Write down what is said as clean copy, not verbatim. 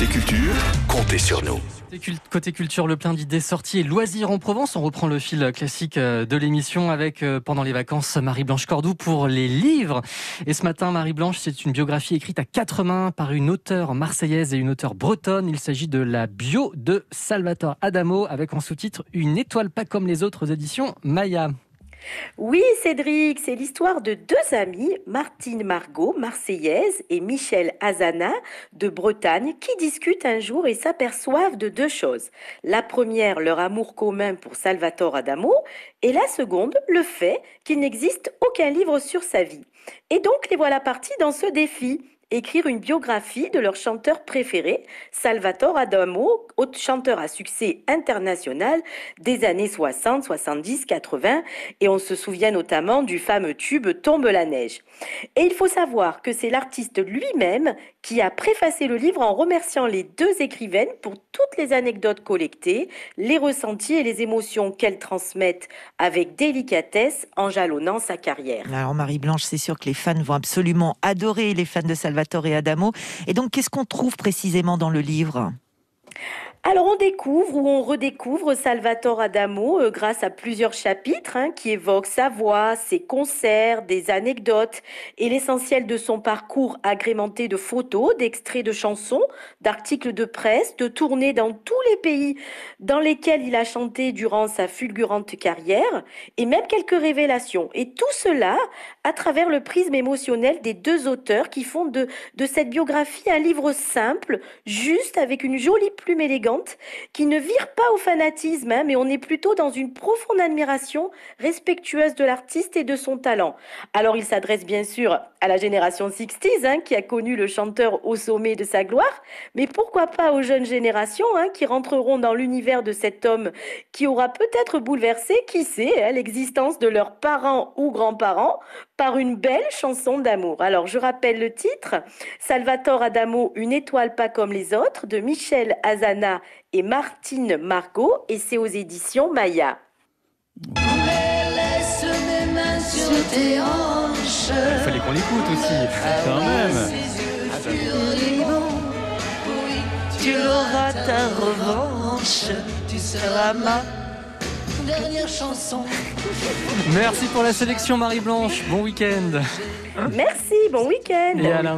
Côté culture, comptez sur nous. Côté culture, le plein d'idées sorties et loisirs en Provence. On reprend le fil classique de l'émission avec, pendant les vacances, Marie-Blanche Cordoue pour les livres. Et ce matin, Marie-Blanche, c'est une biographie écrite à 4 mains par une auteure marseillaise et une auteure bretonne. Il s'agit de la bio de Salvatore Adamo avec en sous-titre « Une étoile pas comme les autres » aux éditions Maya. Oui, Cédric, c'est l'histoire de deux amis, Martine Margot, marseillaise, et Michel Azana, de Bretagne, qui discutent un jour et s'aperçoivent de deux choses. La première, leur amour commun pour Salvatore Adamo, et la seconde, le fait qu'il n'existe aucun livre sur sa vie. Et donc, les voilà partis dans ce défi. Écrire une biographie de leur chanteur préféré, Salvatore Adamo, chanteur à succès international des années 60, 70, 80, et on se souvient notamment du fameux tube Tombe la neige. Et il faut savoir que c'est l'artiste lui-même qui a préfacé le livre en remerciant les deux écrivaines pour toutes les anecdotes collectées, les ressentis et les émotions qu'elles transmettent avec délicatesse en jalonnant sa carrière. Alors Marie-Blanche, c'est sûr que les fans vont absolument adorer les fans de Salvatore Adamo. Et donc, qu'est-ce qu'on trouve précisément dans le livre ? Alors on découvre ou on redécouvre Salvatore Adamo grâce à plusieurs chapitres qui évoquent sa voix, ses concerts, des anecdotes et l'essentiel de son parcours agrémenté de photos, d'extraits de chansons, d'articles de presse, de tournées dans tous les pays dans lesquels il a chanté durant sa fulgurante carrière et même quelques révélations. Et tout cela à travers le prisme émotionnel des deux auteurs qui font de cette biographie un livre simple, juste avec une jolie plume élégante qui ne vire pas au fanatisme, mais on est plutôt dans une profonde admiration respectueuse de l'artiste et de son talent. Alors il s'adresse bien sûr à la génération 60s qui a connu le chanteur au sommet de sa gloire, mais pourquoi pas aux jeunes générations qui rentreront dans l'univers de cet homme qui aura peut-être bouleversé, qui sait, l'existence de leurs parents ou grands-parents par une belle chanson d'amour. Alors je rappelle le titre, Salvatore Adamo, Une étoile pas comme les autres, de Michel Azana et Martine Margot, et c'est aux éditions Maya. Il fallait qu'on l'écoute aussi, quand même. Tu auras ta revanche, tu seras ma dernière chanson. Merci pour la sélection, Marie-Blanche. Bon week-end. Merci, bon week-end. Et Alain.